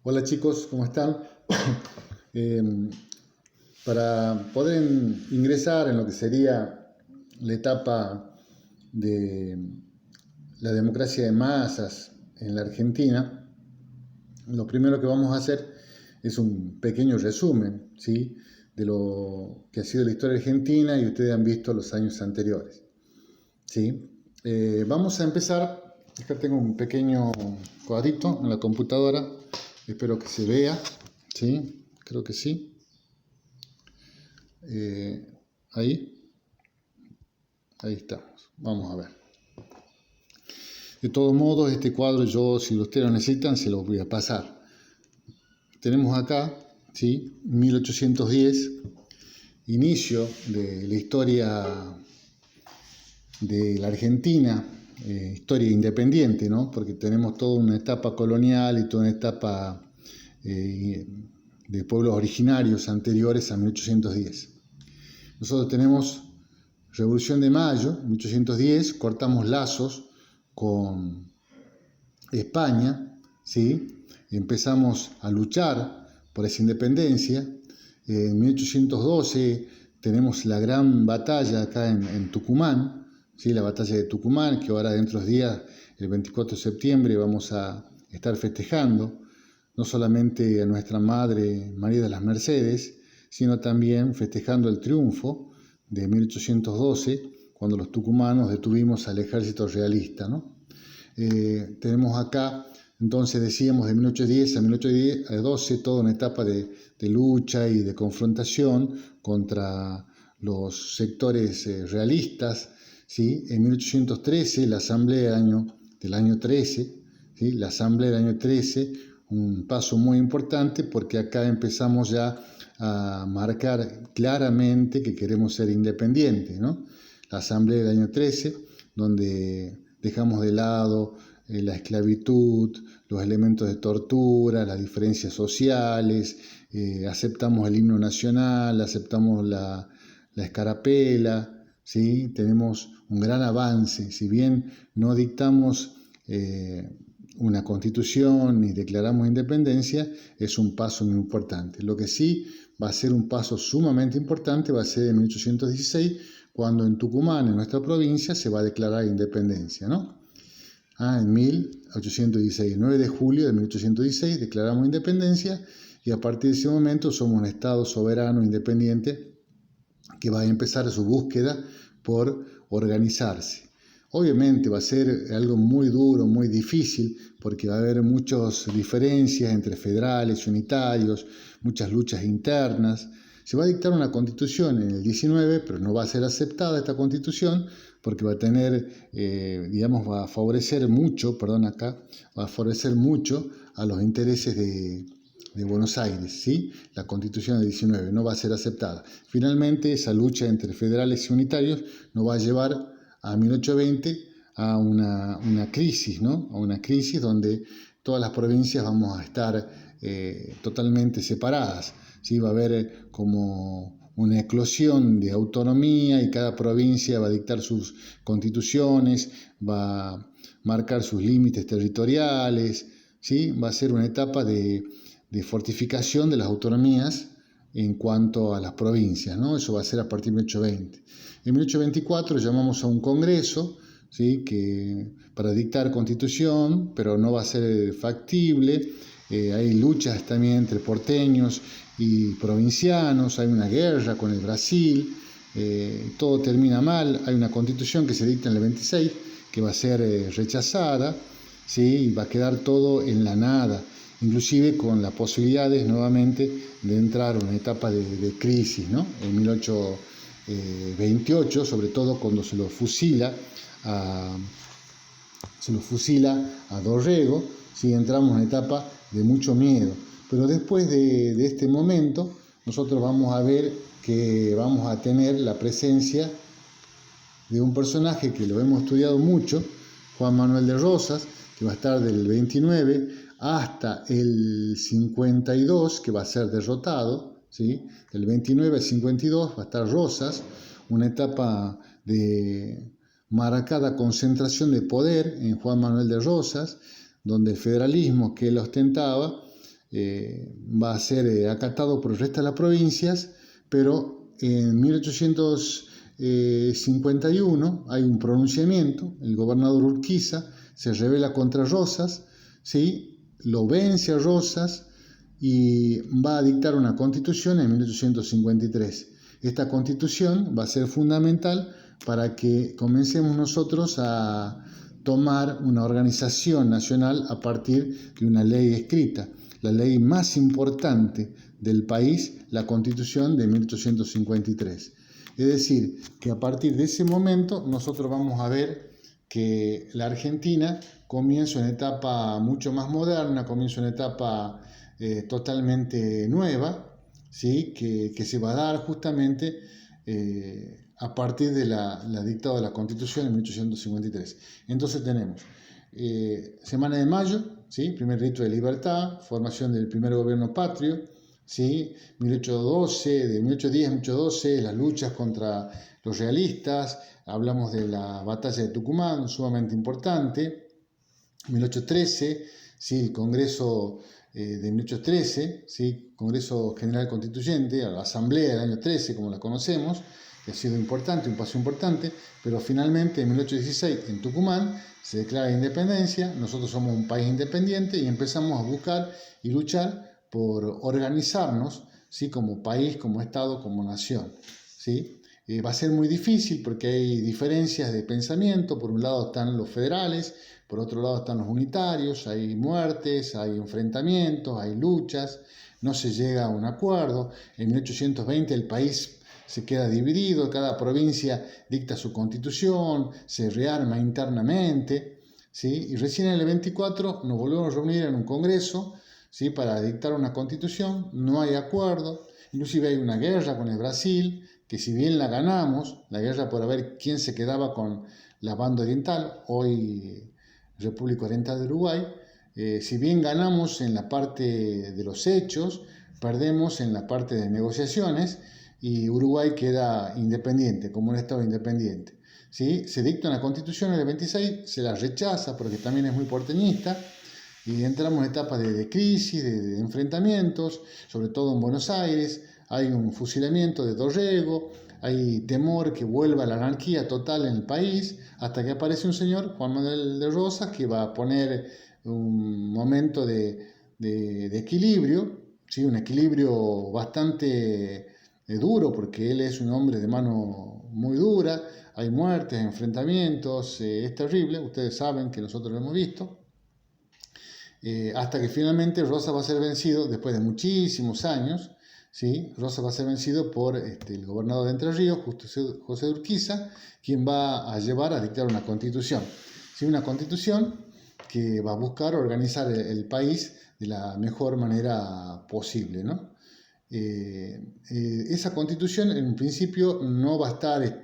Hola chicos, ¿cómo están? Eh, para poder ingresar en lo que sería la etapa de la democracia de masas en la Argentina, lo primero que vamos a hacer es un pequeño resumen, ¿sí?, de lo que ha sido la historia argentina y ustedes han visto los años anteriores, ¿sí? Vamos a empezar. Acá tengo un pequeño cuadrito en la computadora, espero que se vea, ¿sí? Creo que sí. Ahí estamos. Vamos a ver. De todos modos, este cuadro yo, si ustedes lo necesitan, se los voy a pasar. Tenemos acá, ¿sí?, 1810, inicio de la historia de la Argentina, historia independiente, ¿no? Porque tenemos toda una etapa colonial y toda una etapa de pueblos originarios anteriores a 1810. Nosotros tenemos Revolución de Mayo, 1810, cortamos lazos con España, ¿sí? Empezamos a luchar por esa independencia. En 1812 tenemos la gran batalla acá en Tucumán, ¿sí? La batalla de Tucumán, que ahora dentro de días, el 24 de septiembre, vamos a estar festejando, no solamente a nuestra Madre María de las Mercedes, sino también festejando el triunfo de 1812, cuando los tucumanos detuvimos al ejército realista, ¿no? Tenemos acá, entonces decíamos, de 1810 a 1812, toda una etapa de lucha y de confrontación contra los sectores realistas, ¿sí? En 1813, la Asamblea del año 13, ¿sí? La Asamblea del año 13, un paso muy importante porque acá empezamos ya a marcar claramente que queremos ser independientes, ¿no? La Asamblea del año 13, donde dejamos de lado la esclavitud, los elementos de tortura, las diferencias sociales, aceptamos el himno nacional, aceptamos la escarapela, ¿sí? Tenemos un gran avance. Si bien no dictamos una constitución ni declaramos independencia, es un paso muy importante. Lo que sí va a ser un paso sumamente importante va a ser en 1816, cuando en Tucumán, en nuestra provincia, se va a declarar independencia, ¿no? En 1816, 9 de julio de 1816, declaramos independencia y a partir de ese momento somos un Estado soberano, independiente, que va a empezar su búsqueda por organizarse. Obviamente va a ser algo muy duro, muy difícil, porque va a haber muchas diferencias entre federales y unitarios, muchas luchas internas. Se va a dictar una constitución en el 19, pero no va a ser aceptada esta constitución porque va a tener, va a favorecer mucho, va a favorecer mucho a los intereses de Buenos Aires, ¿sí? La constitución del 19 no va a ser aceptada. Finalmente, esa lucha entre federales y unitarios nos va a llevar a 1820 a una crisis, ¿no? A una crisis donde todas las provincias vamos a estar totalmente separadas, ¿sí? Va a haber como una eclosión de autonomía y cada provincia va a dictar sus constituciones, va a marcar sus límites territoriales, ¿sí? Va a ser una etapa de fortificación de las autonomías en cuanto a las provincias, ¿no? Eso va a ser a partir de 1820. En 1824 llamamos a un congreso, ¿sí?, para dictar constitución, pero no va a ser factible. Hay luchas también entre porteños y provincianos, hay una guerra con el Brasil, todo termina mal. Hay una constitución que se dicta en el 26 que va a ser rechazada, ¿sí?, y va a quedar todo en la nada, inclusive con las posibilidades nuevamente de entrar a una etapa de crisis, ¿no? En 1828, sobre todo cuando se lo fusila a Dorrego, ¿sí? Entramos en una etapa de mucho miedo. Pero después de este momento, nosotros vamos a ver que vamos a tener la presencia de un personaje que lo hemos estudiado mucho, Juan Manuel de Rosas, que va a estar del 29 hasta el 52, que va a ser derrotado, ¿sí? Del 29 al 52 va a estar Rosas, una etapa de marcada concentración de poder en Juan Manuel de Rosas, donde el federalismo que él ostentaba va a ser acatado por el resto de las provincias, pero en 1851 hay un pronunciamiento, el gobernador Urquiza se rebela contra Rosas, ¿sí? Lo vence a Rosas y va a dictar una constitución en 1853. Esta constitución va a ser fundamental para que comencemos nosotros a tomar una organización nacional a partir de una ley escrita. La ley más importante del país, la Constitución de 1853. Es decir, que a partir de ese momento nosotros vamos a ver que la Argentina comienza una etapa mucho más moderna, comienza una etapa totalmente nueva, ¿sí? que se va a dar justamente a partir de la dictadura de la Constitución en 1853. Entonces tenemos Semana de Mayo, ¿sí? Primer rito de libertad, formación del primer gobierno patrio, ¿sí? 1812, de 1810 a 1812, las luchas contra los realistas, hablamos de la batalla de Tucumán, sumamente importante, 1813, ¿sí? El Congreso de 1813, ¿sí? Congreso General Constituyente, la Asamblea del año 13, como la conocemos, que ha sido importante, un paso importante, pero finalmente en 1816 en Tucumán se declara independencia, nosotros somos un país independiente y empezamos a buscar y luchar por organizarnos, ¿sí? Como país, como Estado, como nación, ¿sí? Va a ser muy difícil porque hay diferencias de pensamiento, por un lado están los federales, por otro lado están los unitarios, hay muertes, hay enfrentamientos, hay luchas, no se llega a un acuerdo. En 1820 el país se queda dividido, cada provincia dicta su constitución, se rearma internamente, ¿sí? Y recién en el 24 nos volvemos a reunir en un congreso, ¿sí? Para dictar una constitución, no hay acuerdo, inclusive hay una guerra con el Brasil, que si bien la ganamos, la guerra por ver quién se quedaba con la banda oriental, hoy República Oriental de Uruguay, si bien ganamos en la parte de los hechos, perdemos en la parte de negociaciones y Uruguay queda independiente, como un Estado independiente, ¿sí? Se dicta una constitución en el 26, se la rechaza porque también es muy porteñista y entramos en etapas de crisis, de enfrentamientos, sobre todo en Buenos Aires. Hay un fusilamiento de Dorrego, hay temor que vuelva la anarquía total en el país, hasta que aparece un señor, Juan Manuel de Rosas, que va a poner un momento de equilibrio, ¿sí? Un equilibrio bastante duro, porque él es un hombre de mano muy dura, hay muertes, enfrentamientos, es terrible, ustedes saben que nosotros lo hemos visto. Hasta que finalmente Rosas va a ser vencido después de muchísimos años, ¿sí? Rosas va a ser vencido por el gobernador de Entre Ríos, José de Urquiza, quien va a llevar a dictar una constitución, ¿sí? Una constitución que va a buscar organizar el país de la mejor manera posible, ¿no? Esa constitución en un principio no va a estar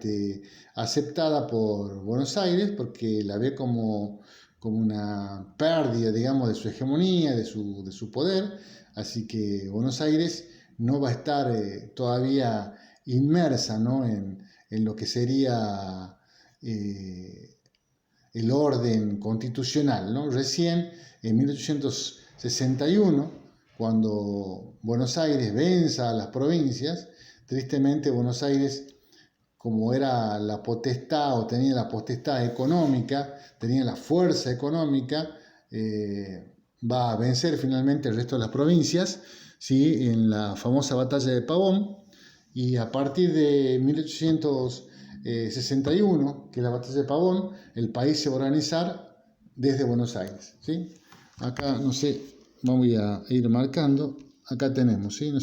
aceptada por Buenos Aires porque la ve como una pérdida, digamos, de su hegemonía, de su poder, así que Buenos Aires no va a estar todavía inmersa, ¿no? en lo que sería el orden constitucional, ¿no? Recién en 1861, cuando Buenos Aires venza a las provincias, tristemente Buenos Aires, como era la potestad o tenía la potestad económica, tenía la fuerza económica, va a vencer finalmente el resto de las provincias, ¿sí? En la famosa batalla de Pavón, y a partir de 1861, que es la batalla de Pavón, el país se va a organizar desde Buenos Aires, ¿sí? Acá, no sé, vamos a ir marcando, acá tenemos, ¿sí?